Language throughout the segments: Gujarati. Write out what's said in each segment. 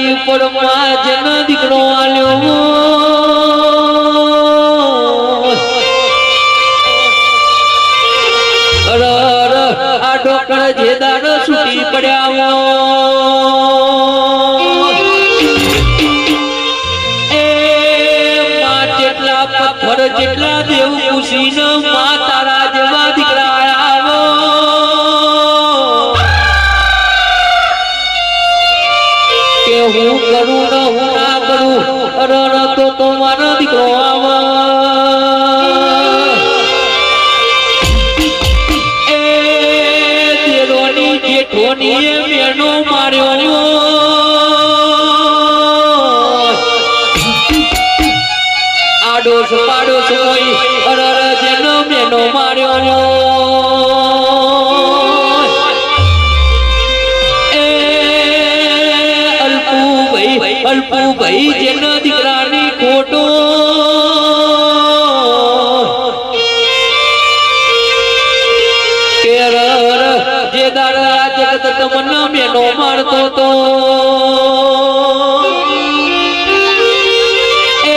મેલડી પર જન દીકરો આલ્યો આ ડોકર જે દાડ છૂટી પડ્યા એ માં જેટલા પથ્થર જેટલા દેવ ખુશીનો માં તારા જેવા દીકરા આવો કે હું કરું ને હું ના કરું રણ તો મારો દીકરો આવો જેઠોની મેનો માર્યો આડોશ પાડોશ કોઈ અરર જેનો મેનો માર્યો એ અલ્પુભાઈ જેનો દીકરાની ખોટો કે જે દાડા જગત તમને મેનો મારતો તો એ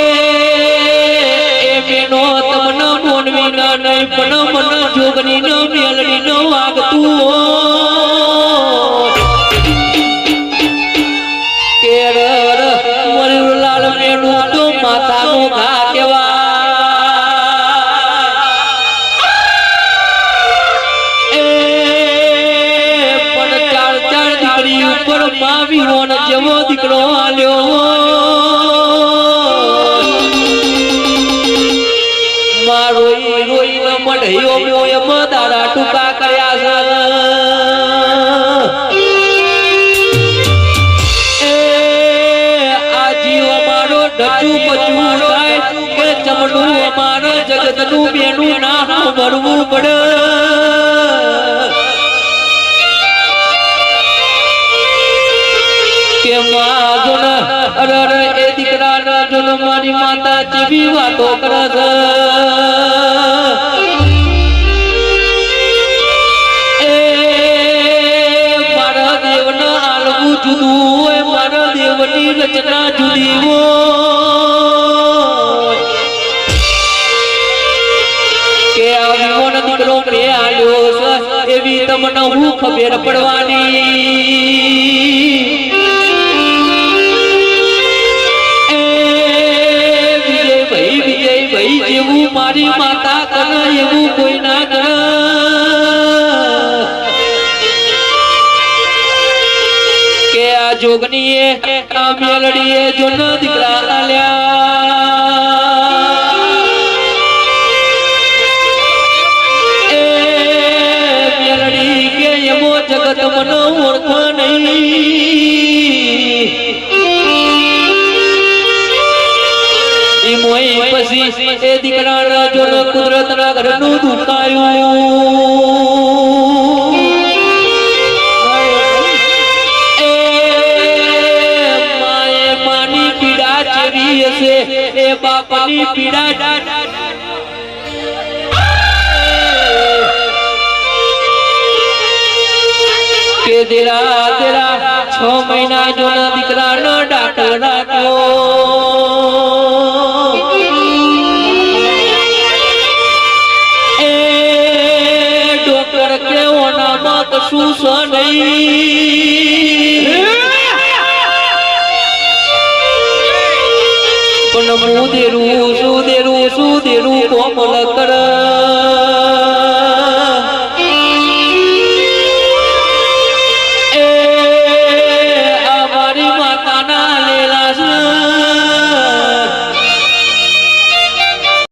મેનો તમને મોનવી ના નહીં પણ મન જોગની નો મેલડી નો વાગતું કે મયુરલાલ મેનું તો માતાનો ઘા કેવા માવીઓન જેવો દીકરો આલ્યો મારો રોઈ ન મઢયો એમ દાડા ટૂંકા કર્યા છે એ આ જીવ અમારો ડચું પચું થાય કે ચમડું અમારો જગતનું બેનું ના ભરવું પડે કે માં અરર એ દીકરાના જોન મારી માતા જેવી વાતો કરે છે એ મારા દેવના આલવું જુદું હોય મારા દેવની રચના જુદી હોય કે આવ્યો ને દીકરો મે આલ્યો છે એવી તમને હું ખબર પડવાની જેવું મારી માતા કરે એવું કોઈ ના કરે કે આ જોગનીએ આ મેલડીએ જોન દીકરા આલ્યા એ મેલડી કે એવો જગત મને ઓળખ નહીં મોય પછી એ દીકરાના જોન કુદરતના ઘરનું દુખાયું એ માએ માની પીડા ચેવી હશે એ બાપની પીડા કે દેરા 6 મહિના જોન દીકરાનો ડાક્ટર રાખ્યો કશું સ નહીં પણ મુદેરું સુદેરું કોમલ કર